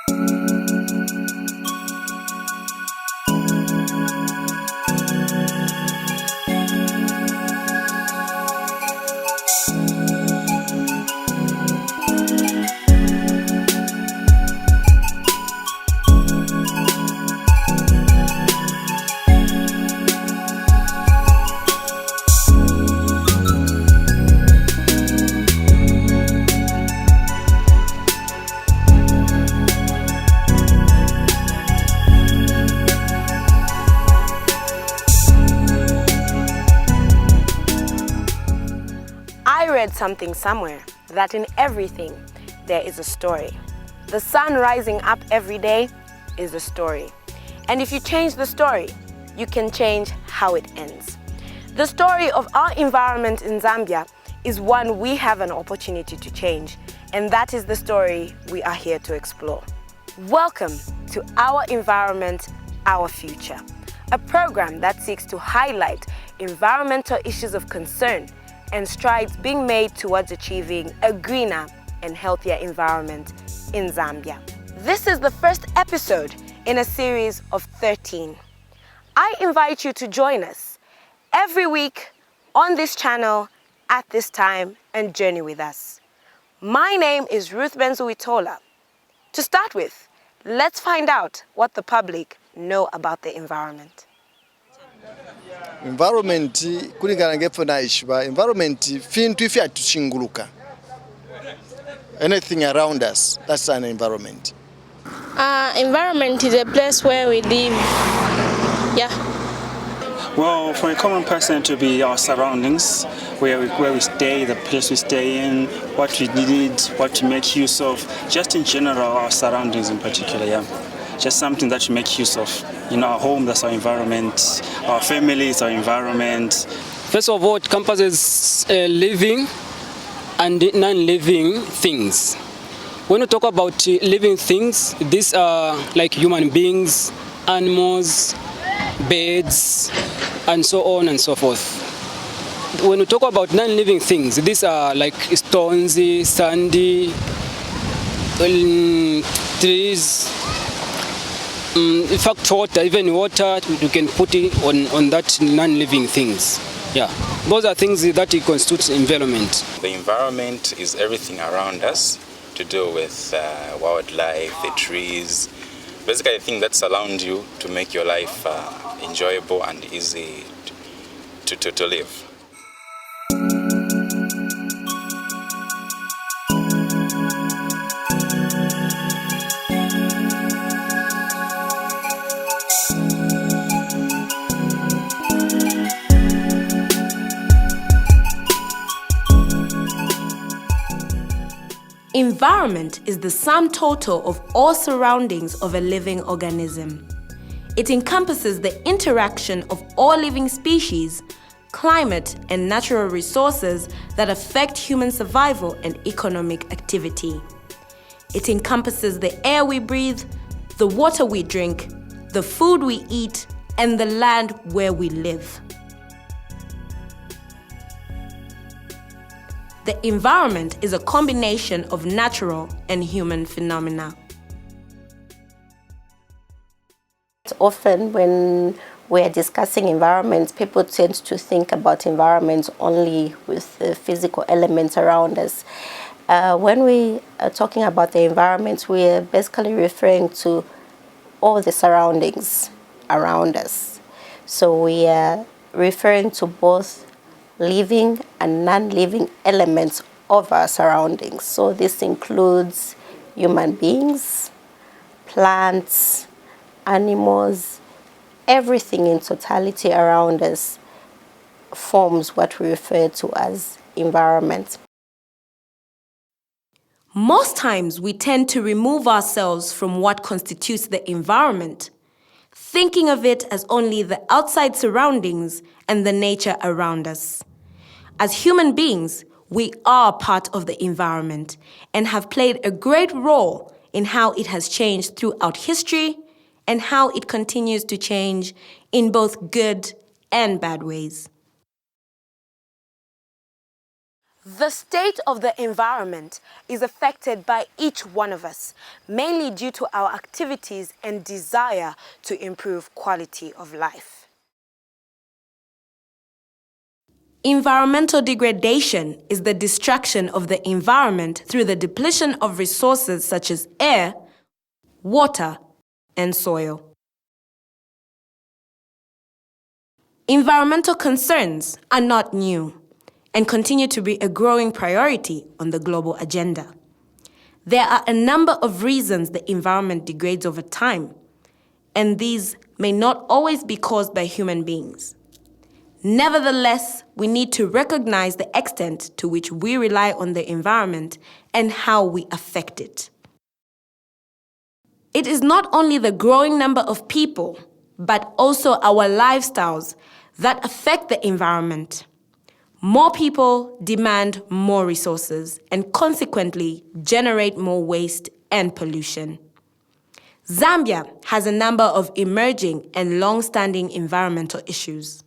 I read something somewhere that in everything there is a story. The sun rising up every day is a story. And if you change the story, you can change how it ends. The story of our environment in Zambia is one we have an opportunity to change, and that is the story we are here to explore. Welcome to Our Environment, Our Future, a program that seeks to highlight environmental issues of concern and strides being made towards achieving a greener and healthier environment in Zambia. This is the first episode in a series of 13. I invite you to join us every week on this channel at this time and journey with us. My name is Ruth Benzuitola. To start with, let's find out what the public know about the environment. Environment kulingana ngefuna ishba environment fintu ifya tuchinguluka. Anything around us, that's an environment. Environment is a place where we live. Yeah. Well, for a common person, to be our surroundings, where we stay, the place we stay in, what we need, what to make use of, just in general, our surroundings in particular, yeah. Just something that we make use of. You know, our home, that's our environment. Our family is our environment. First of all, it encompasses living and non-living things. When we talk about living things, these are like human beings, animals, birds, and so on and so forth. When we talk about non-living things, these are like stones, sandy, trees, in fact water, even water, you can put it on that non-living things. Yeah, those are things that constitute environment. The environment is everything around us to do with wildlife, the trees, basically things that surround you to make your life enjoyable and easy to live. Environment is the sum total of all surroundings of a living organism. It encompasses the interaction of all living species, climate, and natural resources that affect human survival and economic activity. It encompasses the air we breathe, the water we drink, the food we eat, and the land where we live. The environment is a combination of natural and human phenomena. Often when we're discussing environments, people tend to think about environments only with the physical elements around us. When we are talking about the environment, we're basically referring to all the surroundings around us. So we are referring to both living and non-living elements of our surroundings. So this includes human beings, plants, animals, everything in totality around us forms what we refer to as environment. Most times we tend to remove ourselves from what constitutes the environment, thinking of it as only the outside surroundings and the nature around us. As human beings, we are part of the environment and have played a great role in how it has changed throughout history and how it continues to change in both good and bad ways. The state of the environment is affected by each one of us, mainly due to our activities and desire to improve quality of life. Environmental degradation is the destruction of the environment through the depletion of resources such as air, water, and soil. Environmental concerns are not new and continue to be a growing priority on the global agenda. There are a number of reasons the environment degrades over time, and these may not always be caused by human beings. Nevertheless, we need to recognize the extent to which we rely on the environment and how we affect it. It is not only the growing number of people, but also our lifestyles that affect the environment. More people demand more resources and consequently generate more waste and pollution. Zambia has a number of emerging and long-standing environmental issues.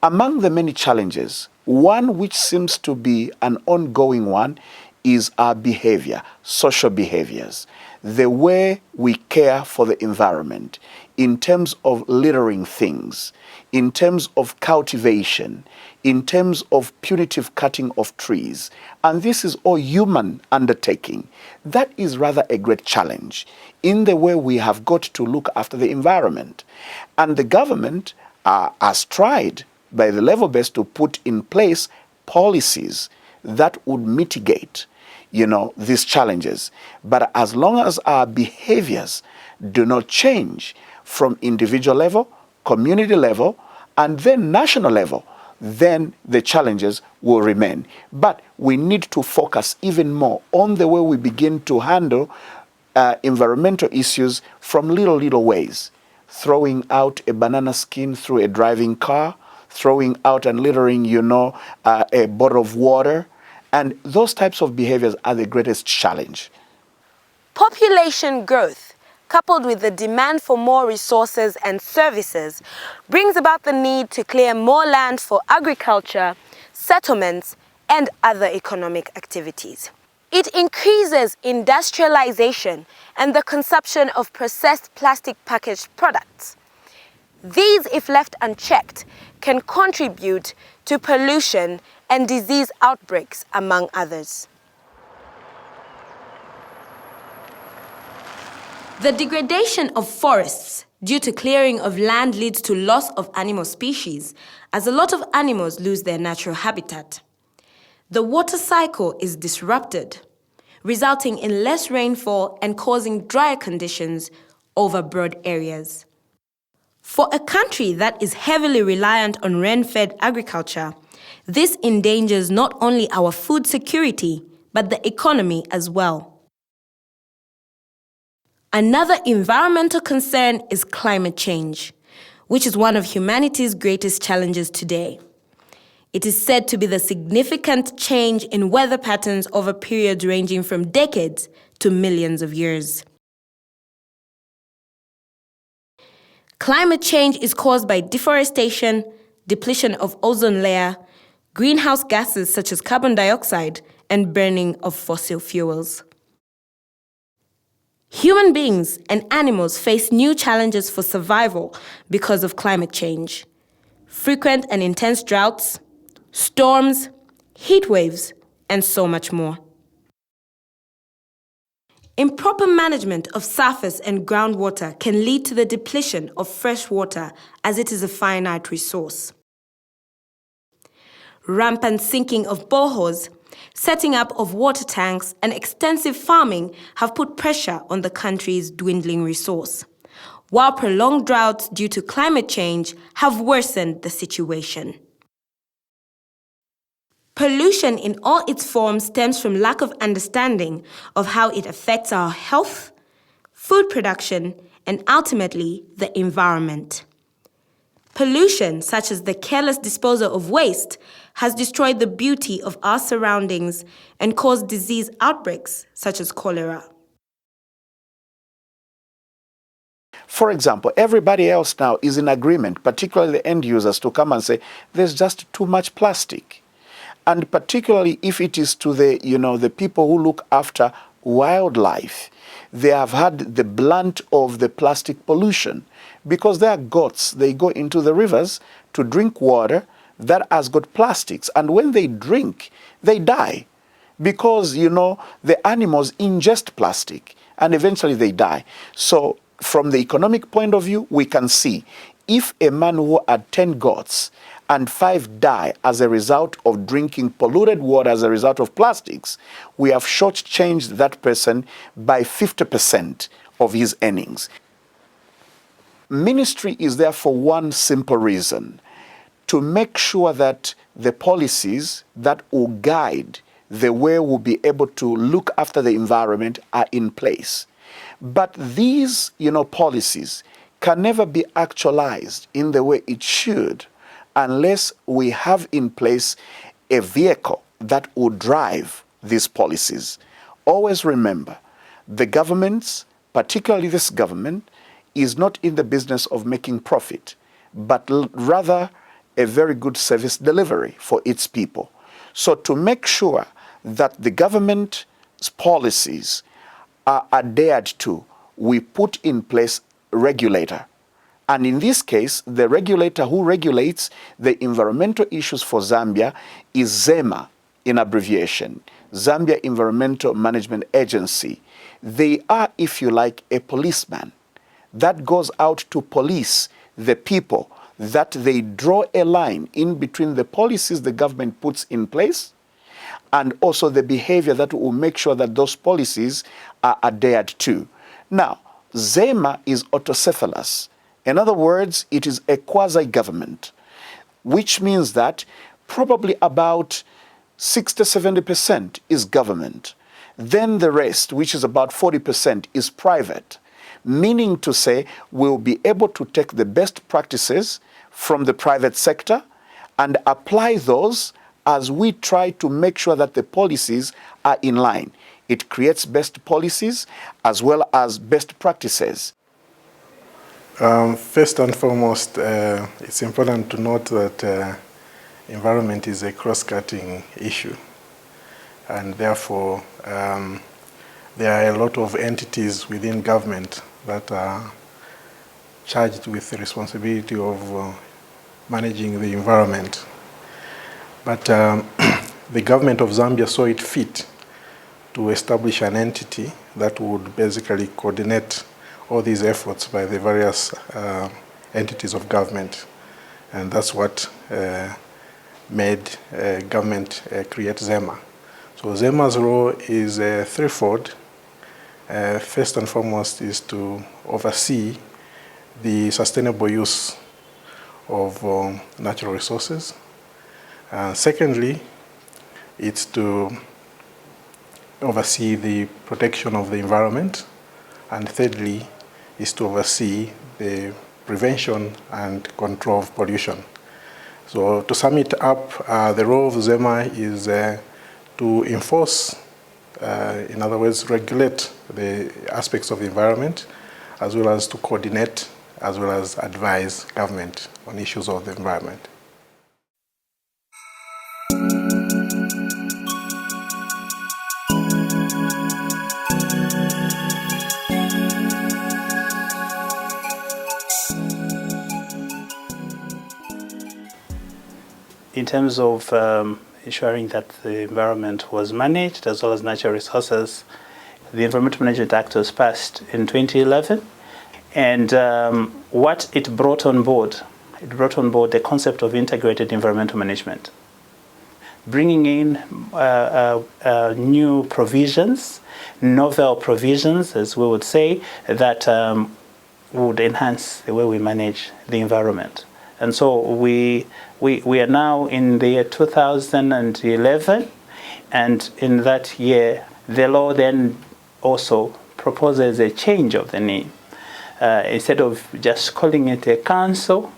Among the many challenges, one which seems to be an ongoing one is our behavior, social behaviors, the way we care for the environment in terms of littering things, in terms of cultivation, in terms of punitive cutting of trees. And this is all human undertaking. That is rather a great challenge in the way we have got to look after the environment. And the government has tried by the level best to put in place policies that would mitigate, these challenges. But as long as our behaviors do not change from individual level, community level, and then national level, then the challenges will remain. But we need to focus even more on the way we begin to handle environmental issues from little ways. Throwing out a banana skin through a driving car, throwing out and littering, a bottle of water. And those types of behaviors are the greatest challenge. Population growth, coupled with the demand for more resources and services, brings about the need to clear more land for agriculture, settlements, and other economic activities. It increases industrialization and the consumption of processed plastic packaged products. These, if left unchecked, can contribute to pollution and disease outbreaks, among others. The degradation of forests due to clearing of land leads to loss of animal species, as a lot of animals lose their natural habitat. The water cycle is disrupted, resulting in less rainfall and causing drier conditions over broad areas. For a country that is heavily reliant on rain-fed agriculture, this endangers not only our food security, but the economy as well. Another environmental concern is climate change, which is one of humanity's greatest challenges today. It is said to be the significant change in weather patterns over periods ranging from decades to millions of years. Climate change is caused by deforestation, depletion of ozone layer, greenhouse gases such as carbon dioxide, and burning of fossil fuels. Human beings and animals face new challenges for survival because of climate change. Frequent and intense droughts, storms, heat waves, and so much more. Improper management of surface and groundwater can lead to the depletion of fresh water, as it is a finite resource. Rampant sinking of boreholes, setting up of water tanks, and extensive farming have put pressure on the country's dwindling resource, while prolonged droughts due to climate change have worsened the situation. Pollution in all its forms stems from lack of understanding of how it affects our health, food production, and ultimately the environment. Pollution, such as the careless disposal of waste, has destroyed the beauty of our surroundings and caused disease outbreaks such as cholera. For example, everybody else now is in agreement, particularly the end users, to come and say, there's just too much plastic. and particularly if it is to the, the people who look after wildlife. They have had the blunt of the plastic pollution because they are goats. They go into the rivers to drink water that has got plastics, and when they drink, they die because, the animals ingest plastic and eventually they die. So from the economic point of view, we can see if a man who had 10 goats and 5 die as a result of drinking polluted water as a result of plastics, we have shortchanged that person by 50% of his earnings. Ministry is there for one simple reason: to make sure that the policies that will guide the way we'll be able to look after the environment are in place. But these, policies can never be actualized in the way it should unless we have in place a vehicle that will drive these policies. Always remember, the governments, particularly this government, is not in the business of making profit, but rather a very good service delivery for its people. So to make sure that the government's policies are adhered to, we put in place a regulator. And in this case, the regulator who regulates the environmental issues for Zambia is ZEMA, in abbreviation, Zambia Environmental Management Agency. They are, if you like, a policeman that goes out to police the people, that they draw a line in between the policies the government puts in place and also the behavior that will make sure that those policies are adhered to. Now, ZEMA is autocephalous. In other words, it is a quasi-government, which means that probably about 60–70% is government. Then the rest, which is about 40%, is private, meaning to say we'll be able to take the best practices from the private sector and apply those as we try to make sure that the policies are in line. It creates best policies as well as best practices. First and foremost, it's important to note that environment is a cross-cutting issue, and therefore there are a lot of entities within government that are charged with the responsibility of managing the environment. But the government of Zambia saw it fit to establish an entity that would basically coordinate all these efforts by the various entities of government. And that's what made government create ZEMA. So ZEMA's role is threefold. First and foremost is to oversee the sustainable use of natural resources. Secondly, it's to oversee the protection of the environment. And thirdly, is to oversee the prevention and control of pollution. So to sum it up, the role of ZEMA is to enforce, in other words, regulate the aspects of the environment, as well as to coordinate, as well as advise government on issues of the environment. In terms of ensuring that the environment was managed as well as natural resources, the Environmental Management Act was passed in 2011, and what it brought on board the concept of integrated environmental management, bringing in new provisions, novel provisions, as we would say, that would enhance the way we manage the environment. And so we are now in the year 2011, and in that year, the law then also proposes a change of the name. Instead of just calling it a council,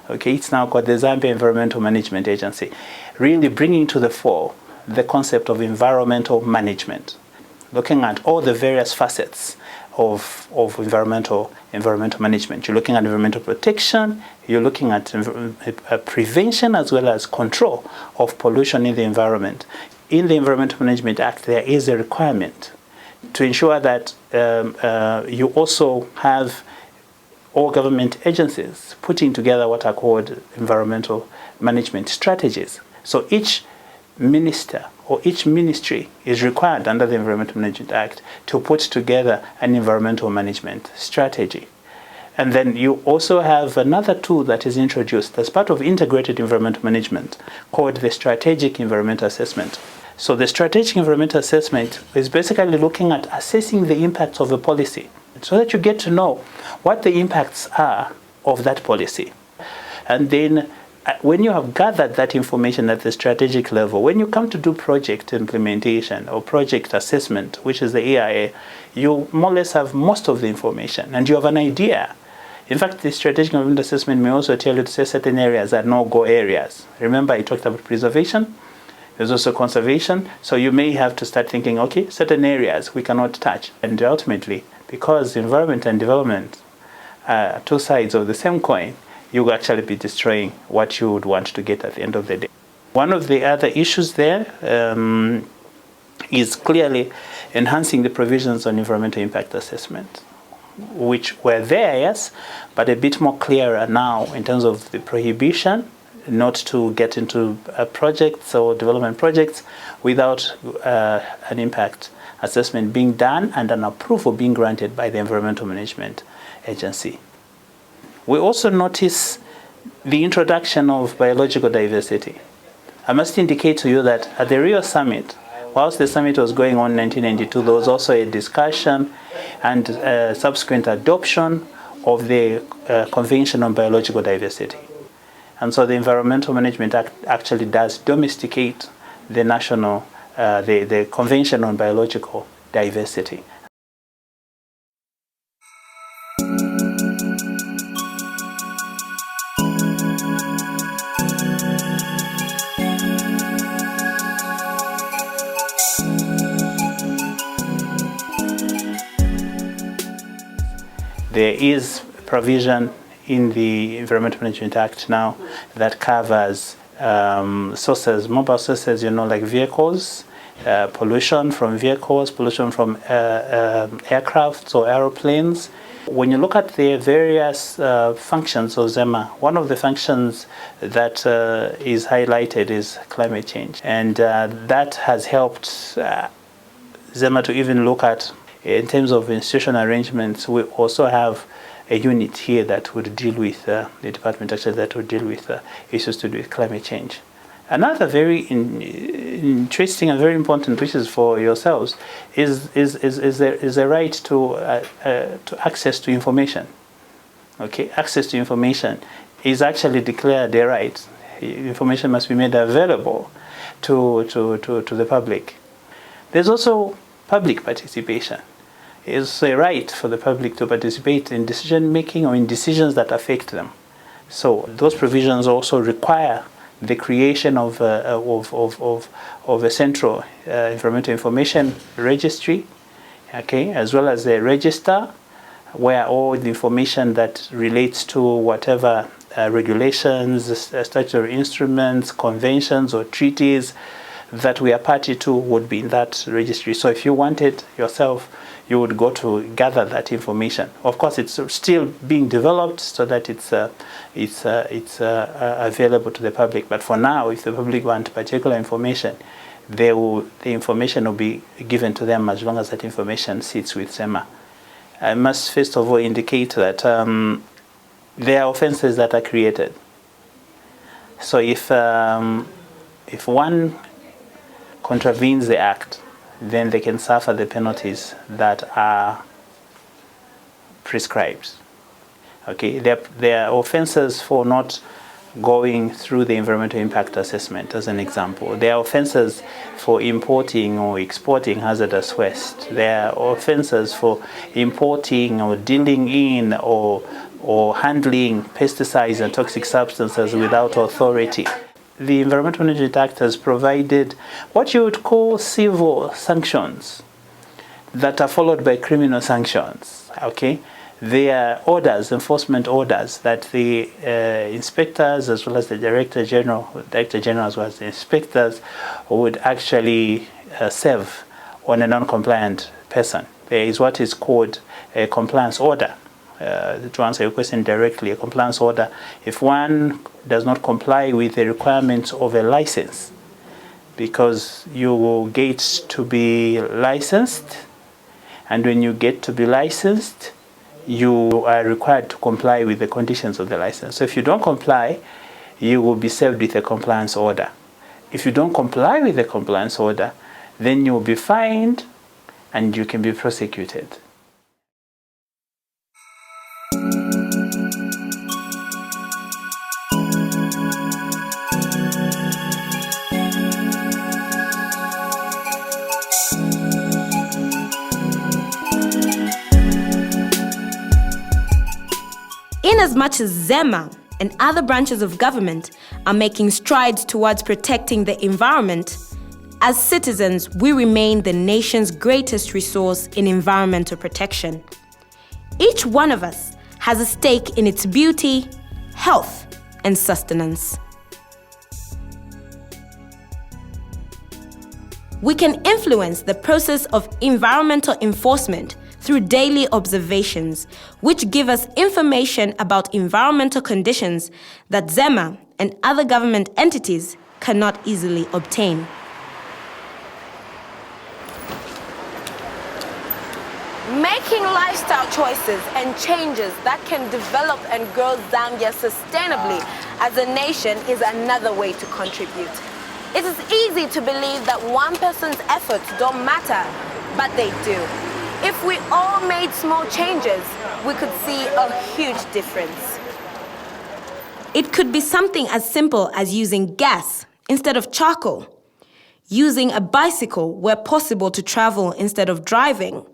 okay, it's now called the Zambia Environmental Management Agency, really bringing to the fore the concept of environmental management, looking at all the various facets of environmental management. You're looking at environmental protection, you're looking at prevention as well as control of pollution in the environment. In the Environmental Management Act, there is a requirement to ensure that you also have all government agencies putting together what are called environmental management strategies. So each minister or each ministry is required under the Environmental Management Act to put together an environmental management strategy. And then you also have another tool that is introduced as part of integrated environmental management called the Strategic Environmental Assessment. So the Strategic Environmental Assessment is basically looking at assessing the impacts of a policy so that you get to know what the impacts are of that policy. And then when you have gathered that information at the strategic level, when you come to do project implementation or project assessment, which is the EIA, you more or less have most of the information and you have an idea. In fact, the strategic environmental assessment may also tell you to say certain areas are no-go areas. Remember, I talked about preservation. There's also conservation. So you may have to start thinking, okay, certain areas we cannot touch. And ultimately, because environment and development are two sides of the same coin, you will actually be destroying what you would want to get at the end of the day. One of the other issues there is clearly enhancing the provisions on environmental impact assessment, which were there, yes, but a bit more clearer now in terms of the prohibition not to get into projects or development projects without an impact assessment being done and an approval being granted by the Environmental Management Agency. We also notice the introduction of biological diversity. I must indicate to you that at the Rio Summit, whilst the summit was going on in 1992, there was also a discussion and subsequent adoption of the Convention on Biological Diversity. And so the Environmental Management Act actually does domesticate the national, the Convention on Biological Diversity. There is provision in the Environmental Management Act now that covers sources, mobile sources, like vehicles, pollution from vehicles, pollution from aircraft or aeroplanes. When you look at the various functions of ZEMA, one of the functions that is highlighted is climate change. And that has helped ZEMA to even look at, in terms of institutional arrangements, we also have a unit here that would deal with, the department actually that would deal with issues to do with climate change. Another very interesting and very important, which is for yourselves, is the right to access to information. Okay, access to information is actually declared a right. Information must be made available to the public. There's also public participation. It's a right for the public to participate in decision making or in decisions that affect them. So those provisions also require the creation of a central environmental information registry, okay, as well as a register where all the information that relates to whatever regulations, statutory instruments, conventions or treaties that we are party to would be in that registry. So if you wanted yourself, you would go to gather that information. Of course, it's still being developed so that it's available to the public. But for now, if the public want particular information, the information will be given to them as long as that information sits with ZEMA. I must first of all indicate that there are offenses that are created. So if one contravenes the act, then they can suffer the penalties that are prescribed. Okay, there are offenses for not going through the environmental impact assessment, as an example. There are offenses for importing or exporting hazardous waste. There are offenses for importing or dealing in or handling pesticides and toxic substances without authority. The Environmental Management Act has provided what you would call civil sanctions that are followed by criminal sanctions. Okay, they are orders, enforcement orders that the inspectors as well as the director general as well as the inspectors would actually serve on a non-compliant person. There is what is called a compliance order. To answer your question directly, a compliance order, if one does not comply with the requirements of a license, because you will get to be licensed, and when you get to be licensed, you are required to comply with the conditions of the license. So if you don't comply, you will be served with a compliance order. If you don't comply with the compliance order, then you will be fined and you can be prosecuted. Inasmuch as ZEMA and other branches of government are making strides towards protecting the environment, as citizens, we remain the nation's greatest resource in environmental protection. Each one of us has a stake in its beauty, health, and sustenance. We can influence the process of environmental enforcement through daily observations, which give us information about environmental conditions that ZEMA and other government entities cannot easily obtain. Making lifestyle choices and changes that can develop and grow Zambia sustainably as a nation is another way to contribute. It is easy to believe that one person's efforts don't matter, but they do. If we all made small changes, we could see a huge difference. It could be something as simple as using gas instead of charcoal, using a bicycle where possible to travel instead of driving,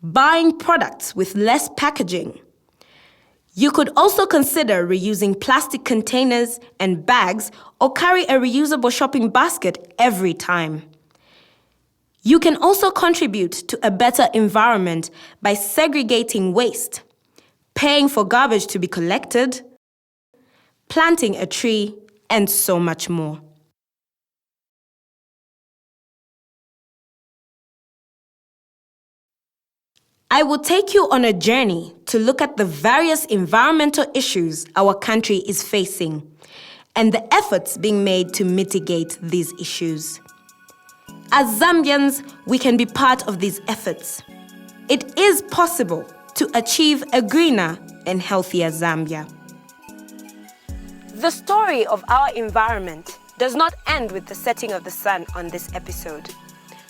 buying products with less packaging. You could also consider reusing plastic containers and bags or carry a reusable shopping basket every time. You can also contribute to a better environment by segregating waste, paying for garbage to be collected, planting a tree, and so much more. I will take you on a journey to look at the various environmental issues our country is facing and the efforts being made to mitigate these issues. As Zambians, we can be part of these efforts. It is possible to achieve a greener and healthier Zambia. The story of our environment does not end with the setting of the sun on this episode.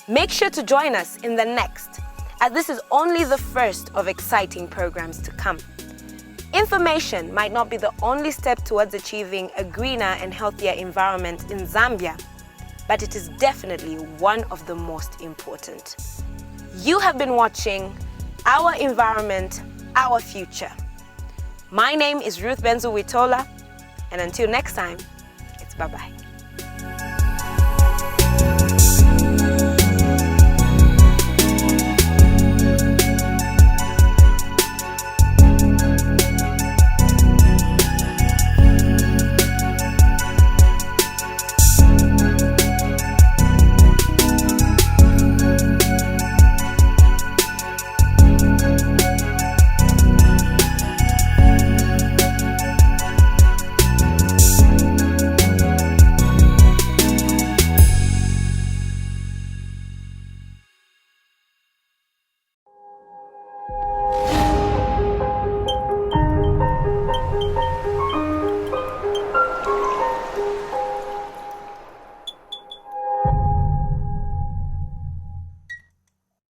Make sure to join us in the next, as this is only the first of exciting programs to come. Information might not be the only step towards achieving a greener and healthier environment in Zambia, but it is definitely one of the most important. You have been watching Our Environment, Our Future. My name is Ruth Benzu-Witola, and until next time, it's bye-bye.